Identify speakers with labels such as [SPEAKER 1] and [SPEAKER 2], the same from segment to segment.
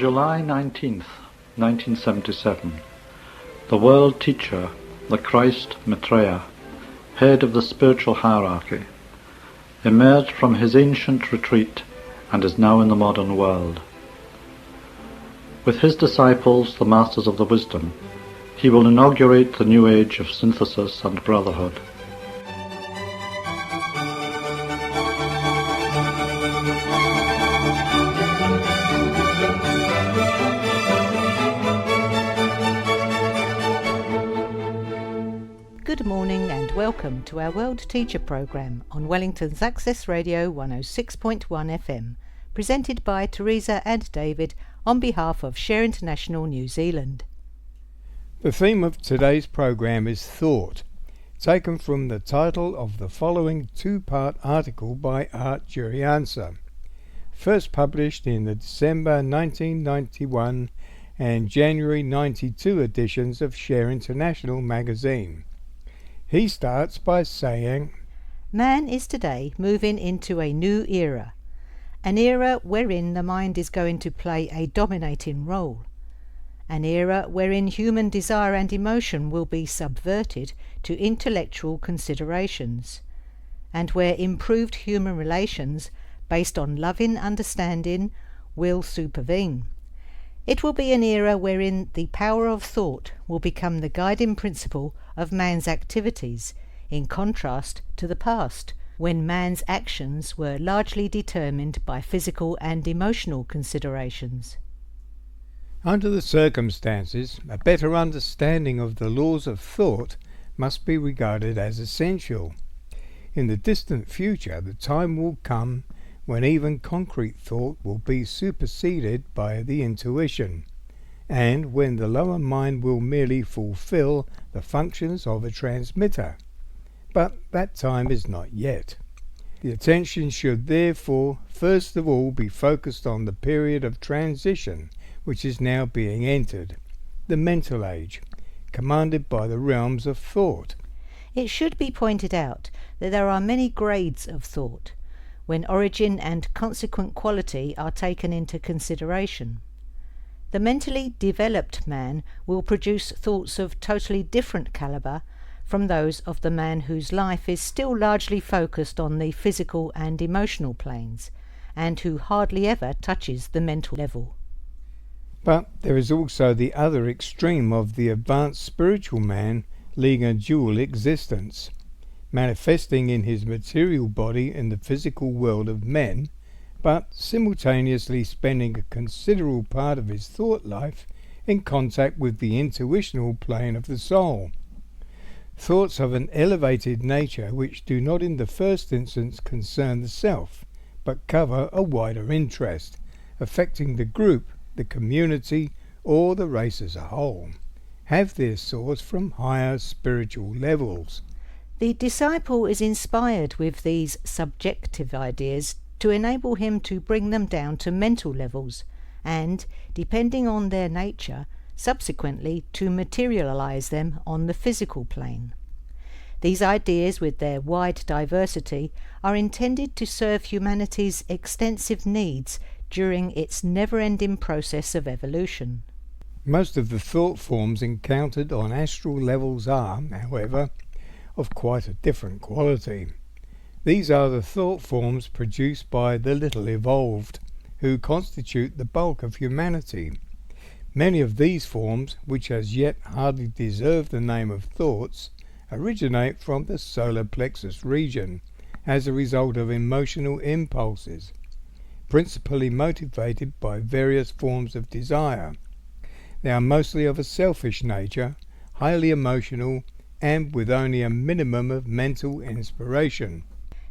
[SPEAKER 1] July 19th, 1977, the world teacher, the Christ Maitreya, head of the spiritual hierarchy, emerged from his ancient retreat and is now in the modern world. With his disciples, the masters of the wisdom, he will inaugurate the new age of synthesis and brotherhood.
[SPEAKER 2] Good morning and welcome to our World Teacher programme on Wellington's Access Radio 106.1 FM, presented by Teresa and David on behalf of Share International New Zealand.
[SPEAKER 3] The theme of today's programme is thought, taken from the title of the following two-part article by Aart Jurriaanse, first published in the December 1991 and January 92 editions of Share International magazine. He starts by saying,
[SPEAKER 2] Man is today moving into a new era, an era wherein the mind is going to play a dominating role, an era wherein human desire and emotion will be subverted to intellectual considerations, and where improved human relations based on loving understanding will supervene. It will be an era wherein the power of thought will become the guiding principle of man's activities, in contrast to the past, when man's actions were largely determined by physical and emotional considerations.
[SPEAKER 3] Under the circumstances, a better understanding of the laws of thought must be regarded as essential. In the distant future, the time will come when even concrete thought will be superseded by the intuition, and when the lower mind will merely fulfil the functions of a transmitter. But that time is not yet. The attention should therefore first of all be focused on the period of transition which is now being entered, the mental age, commanded by the realms of thought.
[SPEAKER 2] It should be pointed out that there are many grades of thought, when origin and consequent quality are taken into consideration. The mentally developed man will produce thoughts of totally different calibre from those of the man whose life is still largely focused on the physical and emotional planes, and who hardly ever touches the mental level.
[SPEAKER 3] But there is also the other extreme of the advanced spiritual man leading a dual existence, manifesting in his material body in the physical world of men, but simultaneously spending a considerable part of his thought life in contact with the intuitional plane of the soul. Thoughts of an elevated nature which do not in the first instance concern the self, but cover a wider interest, affecting the group, the community, or the race as a whole, have their source from higher spiritual levels.
[SPEAKER 2] The disciple is inspired with these subjective ideas to enable him to bring them down to mental levels and, depending on their nature, subsequently to materialize them on the physical plane. These ideas, with their wide diversity, are intended to serve humanity's extensive needs during its never-ending process of evolution.
[SPEAKER 3] Most of the thought forms encountered on astral levels are, however, of quite a different quality. These are the thought forms produced by the little evolved, who constitute the bulk of humanity. Many of these forms, which as yet hardly deserve the name of thoughts, originate from the solar plexus region as a result of emotional impulses, principally motivated by various forms of desire. They are mostly of a selfish nature, highly emotional, and with only a minimum of mental inspiration.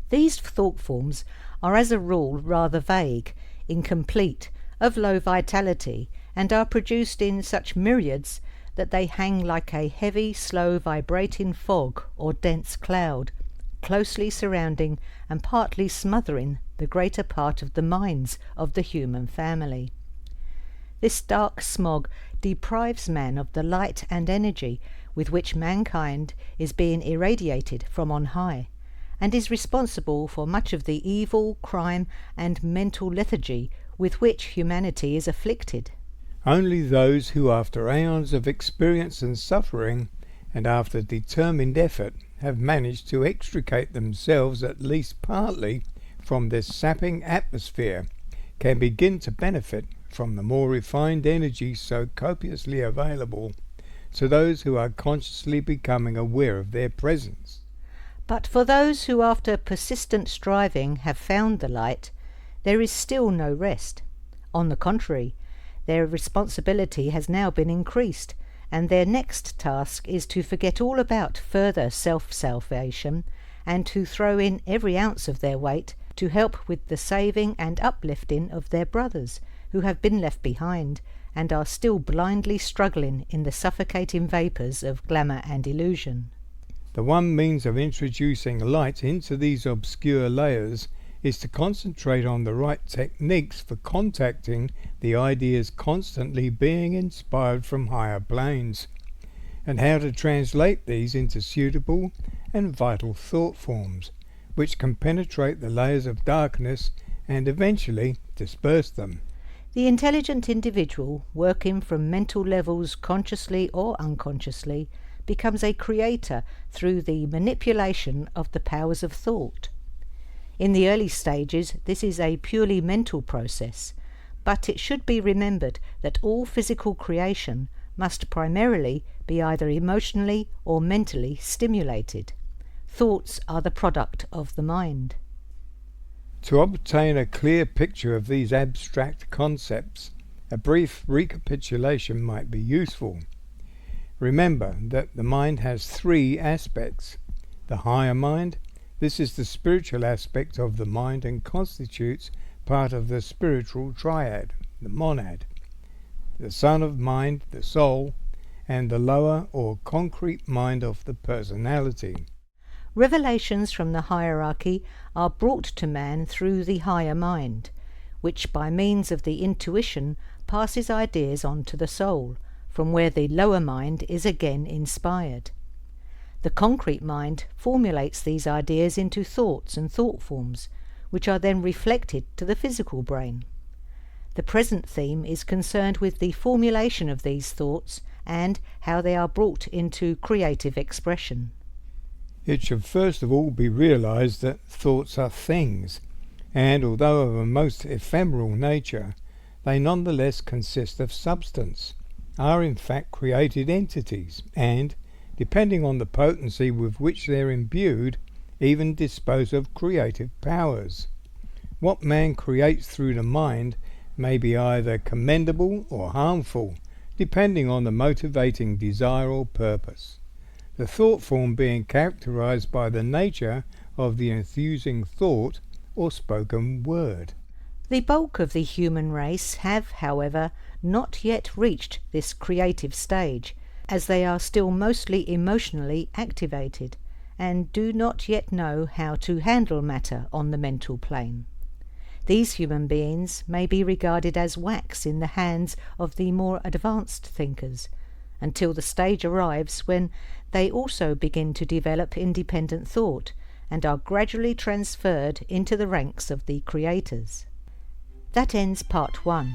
[SPEAKER 2] These thought forms are as a rule rather vague, incomplete, of low vitality, and are produced in such myriads that they hang like a heavy, slow vibrating fog or dense cloud, closely surrounding and partly smothering the greater part of the minds of the human family. This dark smog deprives man of the light and energy with which mankind is being irradiated from on high, and is responsible for much of the evil, crime, and mental lethargy with which humanity is afflicted.
[SPEAKER 3] Only those who, after aeons of experience and suffering, and after determined effort, have managed to extricate themselves at least partly from this sapping atmosphere, can begin to benefit from the more refined energy so copiously available to those who are consciously becoming aware of their presence.
[SPEAKER 2] But for those who after persistent striving have found the light, there is still no rest. On the contrary, their responsibility has now been increased, and their next task is to forget all about further self-salvation and to throw in every ounce of their weight to help with the saving and uplifting of their brothers who have been left behind and are still blindly struggling in the suffocating vapours of glamour and illusion.
[SPEAKER 3] The one means of introducing light into these obscure layers is to concentrate on the right techniques for contacting the ideas constantly being inspired from higher planes, and how to translate these into suitable and vital thought forms, which can penetrate the layers of darkness and eventually disperse them.
[SPEAKER 2] The intelligent individual, working from mental levels consciously or unconsciously, becomes a creator through the manipulation of the powers of thought. In the early stages, this is a purely mental process, but it should be remembered that all physical creation must primarily be either emotionally or mentally stimulated. Thoughts are the product of the mind.
[SPEAKER 3] To obtain a clear picture of these abstract concepts, a brief recapitulation might be useful. Remember that the mind has three aspects. The higher mind, this is the spiritual aspect of the mind and constitutes part of the spiritual triad, the monad. The son of mind, the soul, and the lower or concrete mind of the personality.
[SPEAKER 2] Revelations from the hierarchy are brought to man through the higher mind, which by means of the intuition passes ideas on to the soul, from where the lower mind is again inspired. The concrete mind formulates these ideas into thoughts and thought forms, which are then reflected to the physical brain. The present theme is concerned with the formulation of these thoughts and how they are brought into creative expression.
[SPEAKER 3] It should first of all be realized that thoughts are things, and although of a most ephemeral nature, they nonetheless consist of substance, are in fact created entities, and, depending on the potency with which they're imbued, even dispose of creative powers. What man creates through the mind may be either commendable or harmful, depending on the motivating desire or purpose, the thought form being characterized by the nature of the enthusing thought or spoken word.
[SPEAKER 2] The bulk of the human race have, however, not yet reached this creative stage, as they are still mostly emotionally activated and do not yet know how to handle matter on the mental plane. These human beings may be regarded as wax in the hands of the more advanced thinkers, until the stage arrives when they also begin to develop independent thought and are gradually transferred into the ranks of the creators. That ends part 1.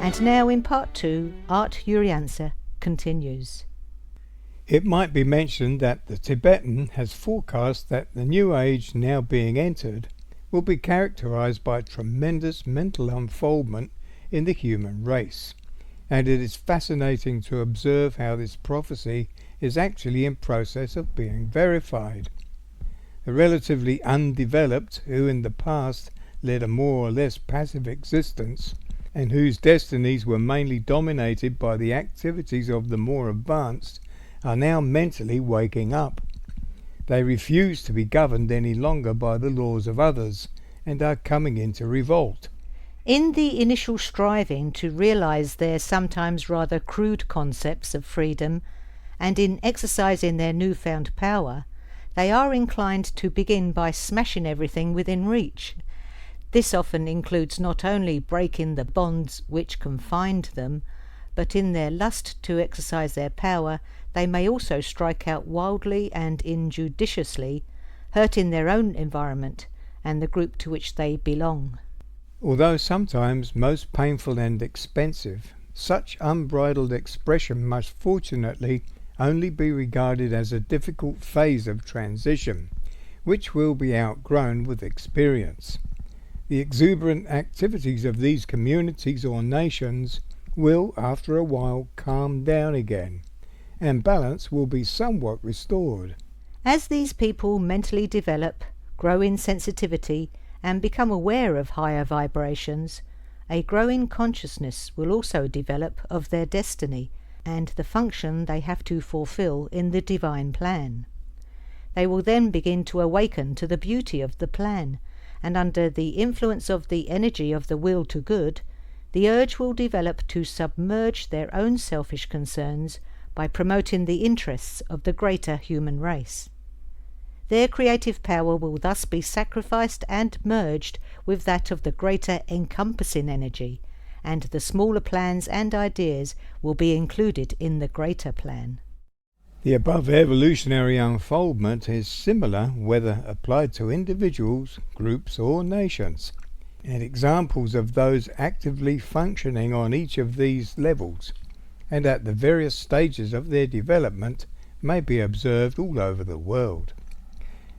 [SPEAKER 2] And now in part 2, Aart Jurriaanse continues.
[SPEAKER 3] It might be mentioned that the Tibetan has forecast that the new age now being entered will be characterized by tremendous mental unfoldment in the human race, and it is fascinating to observe how this prophecy is actually in process of being verified. The relatively undeveloped, who in the past led a more or less passive existence, and whose destinies were mainly dominated by the activities of the more advanced, are now mentally waking up. They refuse to be governed any longer by the laws of others, and are coming into revolt.
[SPEAKER 2] In the initial striving to realize their sometimes rather crude concepts of freedom, and in exercising their newfound power, they are inclined to begin by smashing everything within reach. This often includes not only breaking the bonds which confined them, but in their lust to exercise their power, they may also strike out wildly and injudiciously, hurting their own environment and the group to which they belong.
[SPEAKER 3] Although sometimes most painful and expensive, such unbridled expression must fortunately only be regarded as a difficult phase of transition, which will be outgrown with experience. The exuberant activities of these communities or nations will, after a while, calm down again, and balance will be somewhat restored.
[SPEAKER 2] As these people mentally develop, grow in sensitivity, and become aware of higher vibrations, a growing consciousness will also develop of their destiny and the function they have to fulfill in the divine plan. They will then begin to awaken to the beauty of the plan, and under the influence of the energy of the will to good, the urge will develop to submerge their own selfish concerns by promoting the interests of the greater human race. Their creative power will thus be sacrificed and merged with that of the greater encompassing energy, and the smaller plans and ideas will be included in the greater plan.
[SPEAKER 3] The above evolutionary unfoldment is similar whether applied to individuals, groups or nations, and examples of those actively functioning on each of these levels and at the various stages of their development may be observed all over the world.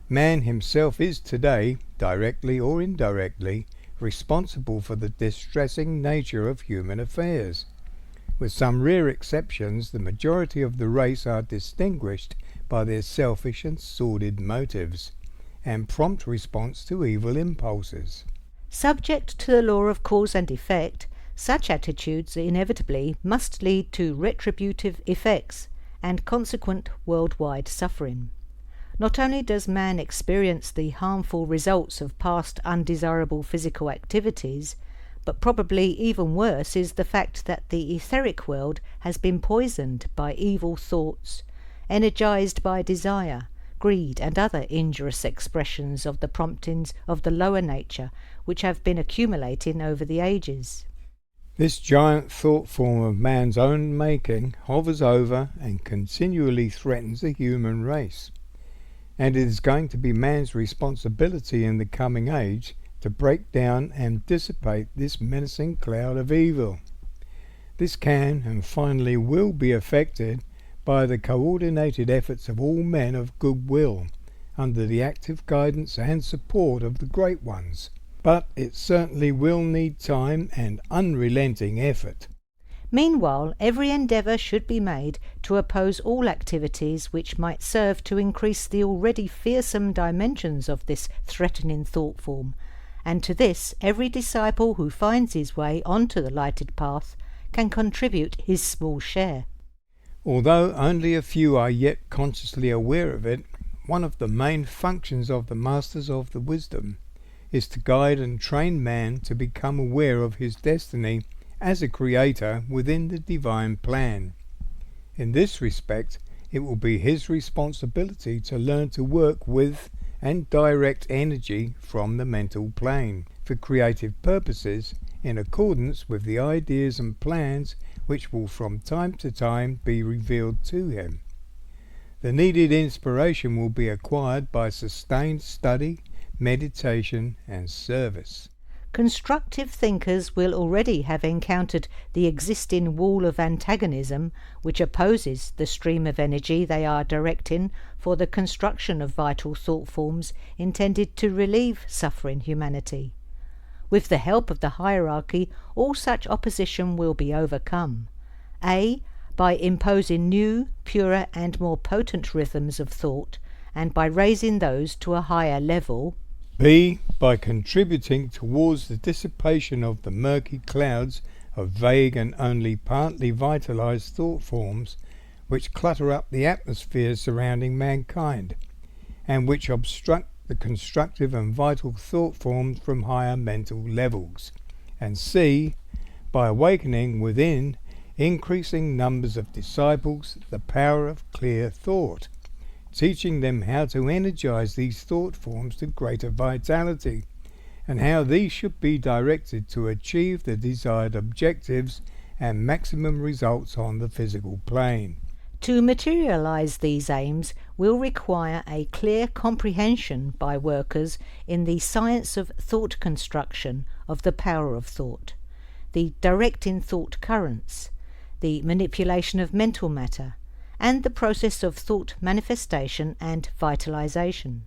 [SPEAKER 3] Man himself is today, directly or indirectly, responsible for the distressing nature of human affairs. With some rare exceptions, the majority of the race are distinguished by their selfish and sordid motives, and prompt response to evil impulses.
[SPEAKER 2] Subject to the law of cause and effect, such attitudes inevitably must lead to retributive effects and consequent worldwide suffering. Not only does man experience the harmful results of past undesirable physical activities, but probably even worse is the fact that the etheric world has been poisoned by evil thoughts, energized by desire, greed, and other injurious expressions of the promptings of the lower nature which have been accumulating over the ages.
[SPEAKER 3] This giant thought form of man's own making hovers over and continually threatens the human race. And it is going to be man's responsibility in the coming age to break down and dissipate this menacing cloud of evil. This can and finally will be effected by the coordinated efforts of all men of goodwill, under the active guidance and support of the Great Ones. But it certainly will need time and unrelenting effort.
[SPEAKER 2] Meanwhile, every endeavour should be made to oppose all activities which might serve to increase the already fearsome dimensions of this threatening thought form, and to this every disciple who finds his way onto the lighted path can contribute his small share.
[SPEAKER 3] Although only a few are yet consciously aware of it, one of the main functions of the Masters of the Wisdom is to guide and train man to become aware of his destiny as a creator within the divine plan. In this respect, it will be his responsibility to learn to work with and direct energy from the mental plane for creative purposes in accordance with the ideas and plans which will from time to time be revealed to him. The needed inspiration will be acquired by sustained study, meditation and service.
[SPEAKER 2] Constructive thinkers will already have encountered the existing wall of antagonism which opposes the stream of energy they are directing for the construction of vital thought forms intended to relieve suffering humanity. With the help of the hierarchy, all such opposition will be overcome. A. By imposing new, purer and more potent rhythms of thought, and by raising those to a higher level.
[SPEAKER 3] B. By contributing towards the dissipation of the murky clouds of vague and only partly vitalized thought forms which clutter up the atmosphere surrounding mankind, and which obstruct the constructive and vital thought forms from higher mental levels. And C. By awakening within increasing numbers of disciples the power of clear thought, teaching them how to energize these thought forms to greater vitality, and how these should be directed to achieve the desired objectives and maximum results on the physical plane.
[SPEAKER 2] To materialize these aims will require a clear comprehension by workers in the science of thought construction of the power of thought, the directing thought currents, the manipulation of mental matter, and the process of thought manifestation and vitalization.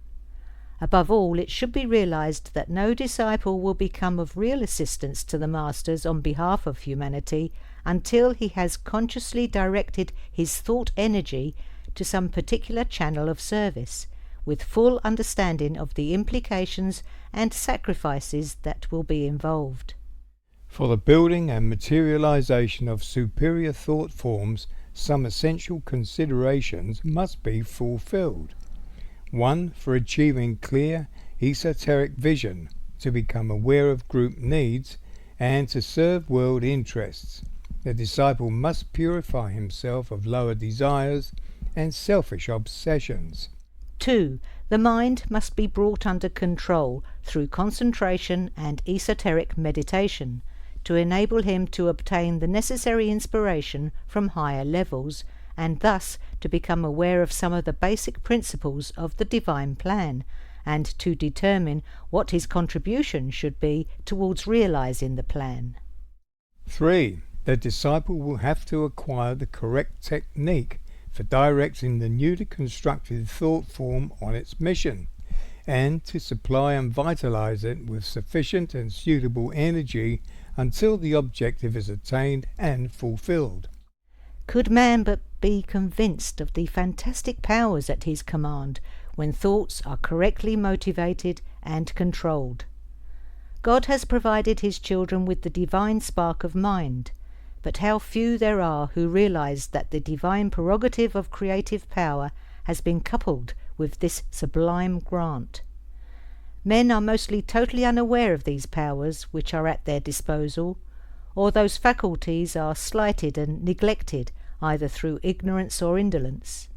[SPEAKER 2] Above all, it should be realized that no disciple will become of real assistance to the masters on behalf of humanity until he has consciously directed his thought energy to some particular channel of service, with full understanding of the implications and sacrifices that will be involved.
[SPEAKER 3] For the building and materialization of superior thought forms, some essential considerations must be fulfilled. 1. For achieving clear, esoteric vision, to become aware of group needs, and to serve world interests. The disciple must purify himself of lower desires and selfish obsessions.
[SPEAKER 2] 2. The mind must be brought under control through concentration and esoteric meditation, to enable him to obtain the necessary inspiration from higher levels, and thus to become aware of some of the basic principles of the divine plan, and to determine what his contribution should be towards realizing the plan.
[SPEAKER 3] 3. The disciple will have to acquire the correct technique for directing the newly constructed thought form on its mission, and to supply and vitalize it with sufficient and suitable energy until the objective is attained and fulfilled.
[SPEAKER 2] Could man but be convinced of the fantastic powers at his command when thoughts are correctly motivated and controlled. God has provided his children with the divine spark of mind, but how few there are who realize that the divine prerogative of creative power has been coupled with this sublime grant. Men are mostly totally unaware of these powers which are at their disposal, or those faculties are slighted and neglected either through ignorance or indolence.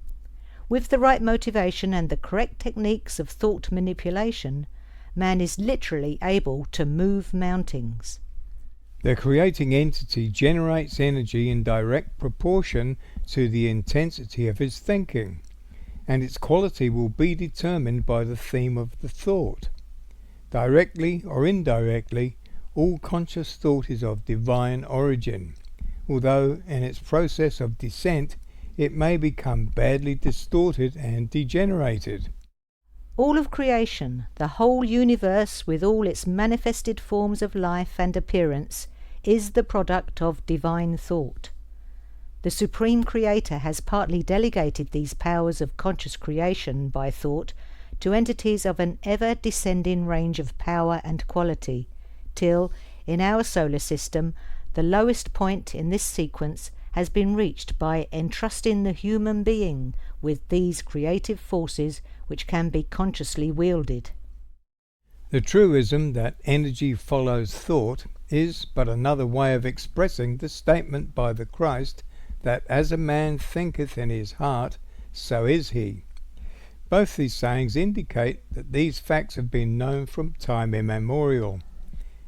[SPEAKER 2] With the right motivation and the correct techniques of thought manipulation, man is literally able to move mountains.
[SPEAKER 3] The creating entity generates energy in direct proportion to the intensity of his thinking, and its quality will be determined by the theme of the thought. Directly or indirectly, all conscious thought is of divine origin, although in its process of descent it may become badly distorted and degenerated.
[SPEAKER 2] All of creation, the whole universe with all its manifested forms of life and appearance, is the product of divine thought. The Supreme Creator has partly delegated these powers of conscious creation by thought to entities of an ever-descending range of power and quality, till, in our solar system, the lowest point in this sequence has been reached by entrusting the human being with these creative forces which can be consciously wielded.
[SPEAKER 3] The truism that energy follows thought is but another way of expressing the statement by the Christ that as a man thinketh in his heart, so is he. Both these sayings indicate that these facts have been known from time immemorial.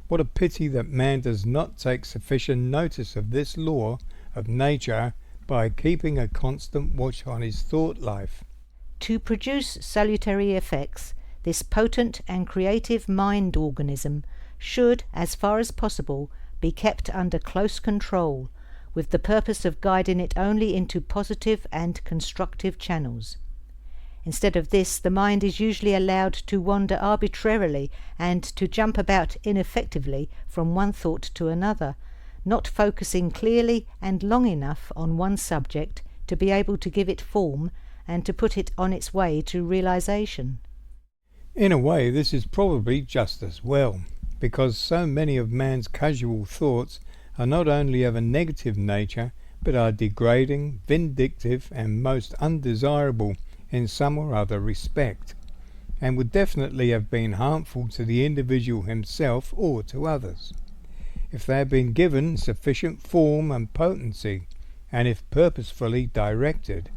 [SPEAKER 3] What a pity that man does not take sufficient notice of this law of nature by keeping a constant watch on his thought life.
[SPEAKER 2] To produce salutary effects, this potent and creative mind organism should, as far as possible, be kept under close control, with the purpose of guiding it only into positive and constructive channels. Instead of this, the mind is usually allowed to wander arbitrarily and to jump about ineffectively from one thought to another, not focusing clearly and long enough on one subject to be able to give it form and to put it on its way to realization.
[SPEAKER 3] In a way, this is probably just as well, because so many of man's casual thoughts are not only of a negative nature, but are degrading, vindictive, and most undesirable in some or other respect, and would definitely have been harmful to the individual himself or to others, if they had been given sufficient form and potency, and if purposefully directed.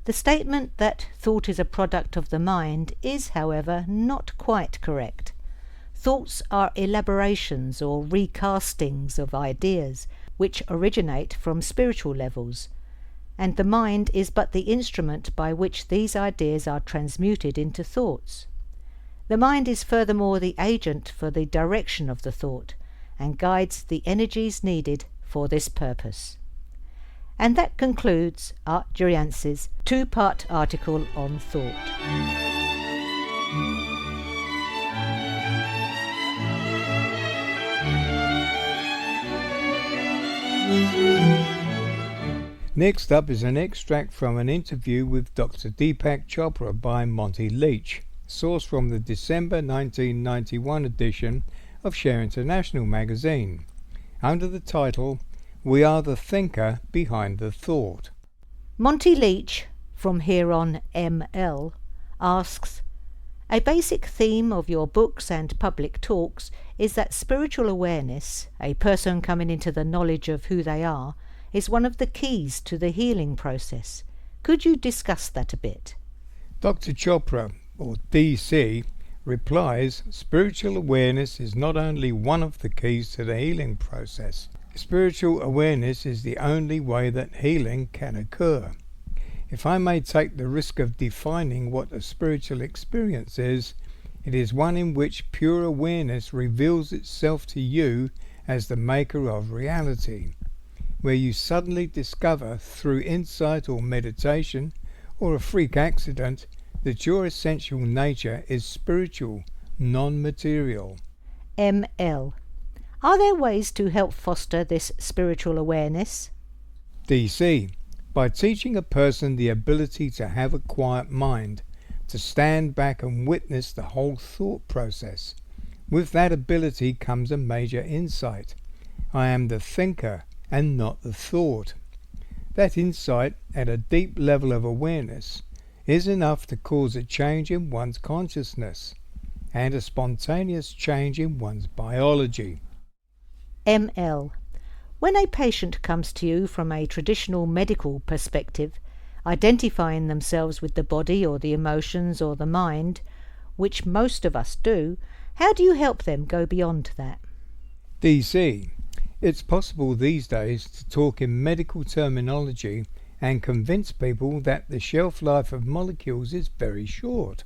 [SPEAKER 2] The statement that thought is a product of the mind is, however, not quite correct. Thoughts are elaborations or recastings of ideas which originate from spiritual levels, and the mind is but the instrument by which these ideas are transmuted into thoughts. The mind is furthermore the agent for the direction of the thought, and guides the energies needed for this purpose. And that concludes Aart Jurriaanse's two-part article on thought.
[SPEAKER 3] Next up is an extract from an interview with Dr. Deepak Chopra by Monty Leach, sourced from the December 1991 edition of Share International magazine, under the title, "We Are the Thinker Behind the Thought."
[SPEAKER 2] Monty Leach, from here on ML, asks, "A basic theme of your books and public talks is that spiritual awareness, a person coming into the knowledge of who they are, is one of the keys to the healing process. Could you discuss that a bit?"
[SPEAKER 3] Dr. Chopra, or DC, replies, "Spiritual awareness is not only one of the keys to the healing process. Spiritual awareness is the only way that healing can occur. If I may take the risk of defining what a spiritual experience is, it is one in which pure awareness reveals itself to you as the maker of reality, where you suddenly discover through insight or meditation or a freak accident that your essential nature is spiritual, non-material."
[SPEAKER 2] ML. Are there ways to help foster this spiritual awareness?
[SPEAKER 3] DC. By teaching a person the ability to have a quiet mind, to stand back and witness the whole thought process. With that ability comes a major insight. I am the thinker and not the thought. That insight, at a deep level of awareness, is enough to cause a change in one's consciousness and a spontaneous change in one's biology.
[SPEAKER 2] ML. When a patient comes to you from a traditional medical perspective, identifying themselves with the body or the emotions or the mind, which most of us do, how do you help them go beyond that?
[SPEAKER 3] DC. It's possible these days to talk in medical terminology and convince people that the shelf life of molecules is very short.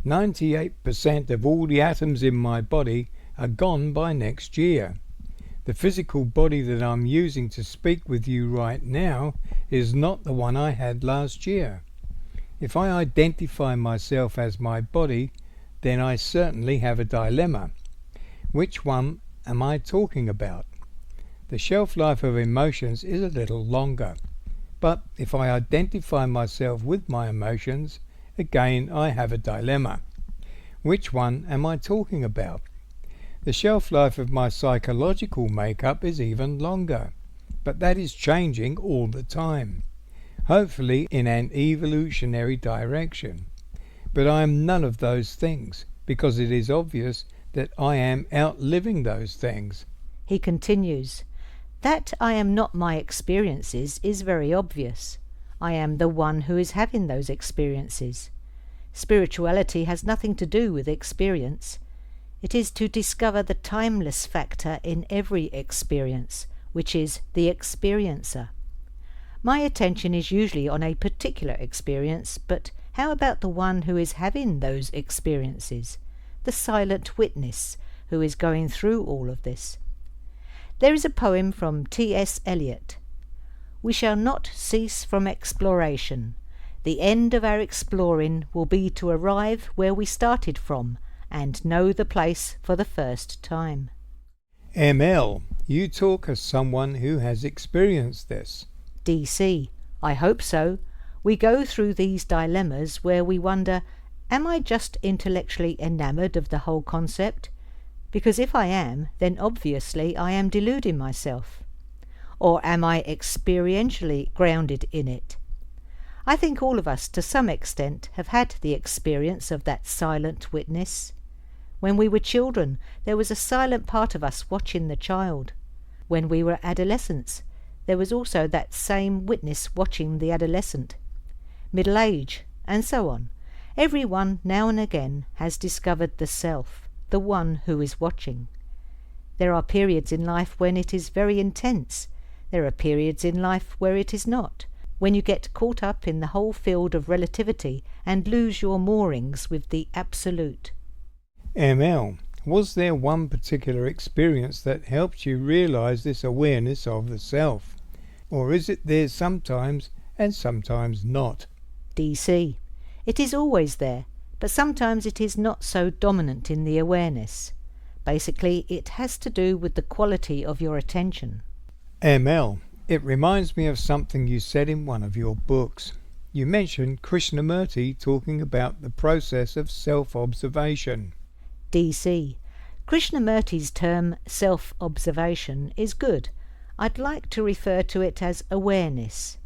[SPEAKER 3] 98% of all the atoms in my body are gone by next year. The physical body that I'm using to speak with you right now is not the one I had last year. If I identify myself as my body, then I certainly have a dilemma. Which one am I talking about? The shelf life of emotions is a little longer, but if I identify myself with my emotions, again I have a dilemma. Which one am I talking about? The shelf life of my psychological makeup is even longer, but that is changing all the time, hopefully in an evolutionary direction. But I am none of those things, because it is obvious that I am outliving those things.
[SPEAKER 2] He continues, "That I am not my experiences is very obvious. I am the one who is having those experiences. Spirituality has nothing to do with experience. It is to discover the timeless factor in every experience, which is the experiencer. My attention is usually on a particular experience, but how about the one who is having those experiences, the silent witness who is going through all of this?" There is a poem from T.S. Eliot. "We shall not cease from exploration. The end of our exploring will be to arrive where we started from, and know the place for the first time."
[SPEAKER 3] ML. You talk as someone who has experienced this.
[SPEAKER 2] DC. I hope so. We go through these dilemmas where we wonder, am I just intellectually enamoured of the whole concept? Because if I am, then obviously I am deluding myself. Or am I experientially grounded in it? I think all of us to some extent have had the experience of that silent witness. When we were children, there was a silent part of us watching the child. When we were adolescents, there was also that same witness watching the adolescent. Middle age, and so on. Everyone now and again has discovered the self, the one who is watching. There are periods in life when it is very intense. There are periods in life where it is not, when you get caught up in the whole field of relativity and lose your moorings with the absolute.
[SPEAKER 3] ML, was there one particular experience that helped you realize this awareness of the self? Or is it there sometimes and sometimes not?
[SPEAKER 2] DC. It is always there, but sometimes it is not so dominant in the awareness. Basically, it has to do with the quality of your attention.
[SPEAKER 3] ML, it reminds me of something you said in one of your books. You mentioned Krishnamurti talking about the process of self-observation.
[SPEAKER 2] DC. Krishnamurti's term self-observation is good. I'd like to refer to it as awareness.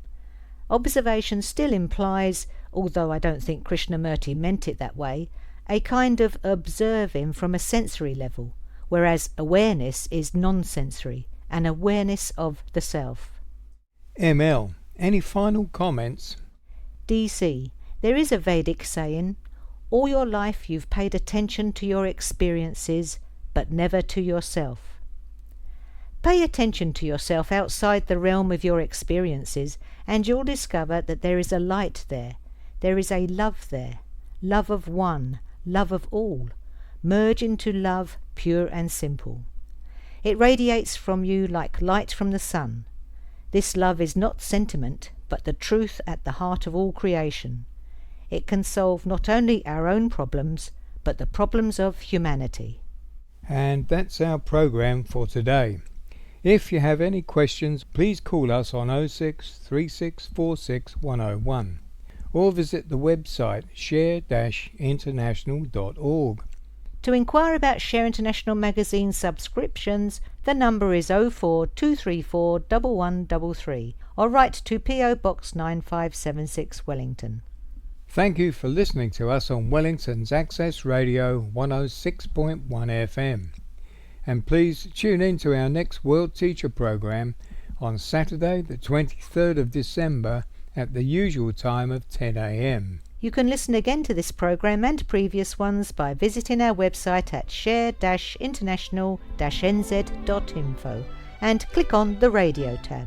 [SPEAKER 2] Observation still implies, although I don't think Krishnamurti meant it that way, a kind of observing from a sensory level, whereas awareness is non-sensory, an awareness of the self.
[SPEAKER 3] ML, any final comments?
[SPEAKER 2] DC. There is a Vedic saying, all your life you've paid attention to your experiences, but never to yourself. Pay attention to yourself outside the realm of your experiences, and you'll discover that there is a light there. There is a love there. Love of one, love of all. Merge into love, pure and simple. It radiates from you like light from the sun. This love is not sentiment, but the truth at the heart of all creation. It can solve not only our own problems, but the problems of humanity.
[SPEAKER 3] And that's our program for today. If you have any questions, please call us on 06 3646 101 or visit the website share-international.org.
[SPEAKER 2] To inquire about Share International magazine subscriptions, the number is 04234 1133 or write to P.O. Box 9576 Wellington.
[SPEAKER 3] Thank you for listening to us on Wellington's Access Radio 106.1 FM. And please tune in to our next World Teacher program on Saturday the 23rd of December at the usual time of 10 a.m.
[SPEAKER 2] You can listen again to this program and previous ones by visiting our website at share-international-nz.info and click on the radio tab.